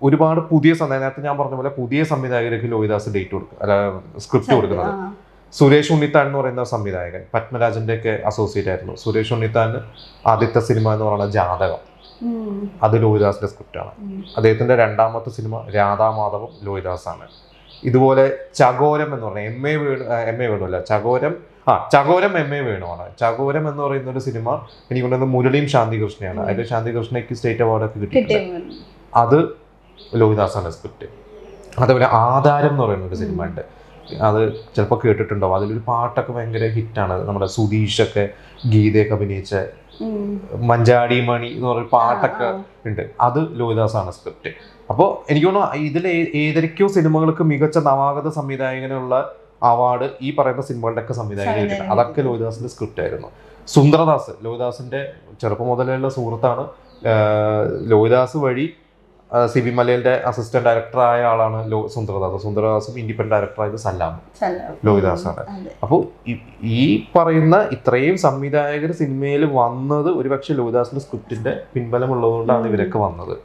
ഒരുപാട് പുതിയ നേരത്തെ ഞാൻ പറഞ്ഞ പോലെ പുതിയ സംവിധായകർക്ക് ലോഹിദാസ് ഡേറ്റ് കൊടുക്കുക, അല്ല സ്ക്രിപ്റ്റ് കൊടുക്കുന്നത്. സുരേഷ് ഉണ്ണിത്താൻ എന്ന് പറയുന്ന സംവിധായകൻ പത്മരാജന്റെ ഒക്കെ അസോസിയേറ്റ് ആയിരുന്നു. സുരേഷ് ഉണ്ണിത്താൻ ആദ്യത്തെ സിനിമ എന്ന് പറയുന്നത് ജാതകം, അത് ലോഹിദാസിന്റെ സ്ക്രിപ്റ്റാണ്. അദ്ദേഹത്തിന്റെ രണ്ടാമത്തെ സിനിമ രാധാമാധവം ലോഹിദാസാണ്. ഇതുപോലെ ചകോരം എന്ന് പറഞ്ഞ എം എ വേണു അല്ല ചകോരം എം.എ. വേണുവാണ്. ചകോരം എന്ന് പറയുന്ന ഒരു സിനിമ എനിക്ക് കൊണ്ടുവന്നത് മുരളിയും ശാന്തികൃഷ്ണയാണ്. അതിൽ ശാന്തികൃഷ്ണയ്ക്ക് സ്റ്റേറ്റ് അവാർഡൊക്കെ കിട്ടിയിട്ടുണ്ട്. അത് ലോഹിദാസാണ് സ്ക്രിപ്റ്റ്. അതേപോലെ ആധാരം എന്ന് പറയുന്ന ഒരു സിനിമ ഉണ്ട്, അത് ചിലപ്പോൾ കേട്ടിട്ടുണ്ടാവും. അതിലൊരു പാട്ടൊക്കെ ഭയങ്കര ഹിറ്റാണ്. നമ്മുടെ സുധീഷൊക്കെ ഗീതയൊക്കെ അഭിനയിച്ച മഞ്ചാടി മണി എന്ന് പറയുന്ന പാട്ടൊക്കെ ഉണ്ട്, അത് ലോഹിദാസാണ് സ്ക്രിപ്റ്റ്. അപ്പോൾ എനിക്ക് തോന്നുന്നു ഇതിൽ ഏതൊക്കെയോ സിനിമകൾക്ക് മികച്ച നവാഗത സംവിധായകനുള്ള അവാർഡ് ഈ പറയുന്ന സിനിമകളുടെ ഒക്കെ സംവിധായകൻ കിട്ടുന്നത് അതൊക്കെ ലോഹിദാസിന്റെ സ്ക്രിപ്റ്റ് ആയിരുന്നു. സുന്ദരദാസ് ലോഹിദാസിന്റെ ചെറുപ്പം മുതലുള്ള സുഹൃത്താണ്. ലോഹിദാസ് വഴി CB മലയിലെ അസിസ്റ്റന്റ് ഡയറക്ടറായ ആളാണ് സുന്ദരദാസും ഇൻഡിപെൻഡന്റ് ഡയറക്ടറായത് സല്ലാമും ലോഹിദാസാണ്. അപ്പോൾ ഈ പറയുന്ന ഇത്രയും സംവിധായകർ സിനിമയിൽ വന്നത് ഒരുപക്ഷെ ലോഹിദാസിന്റെ സ്ക്രിപ്റ്റിന്റെ പിൻബലമുള്ളതുകൊണ്ടാണ് ഇവരൊക്കെ വന്നത്.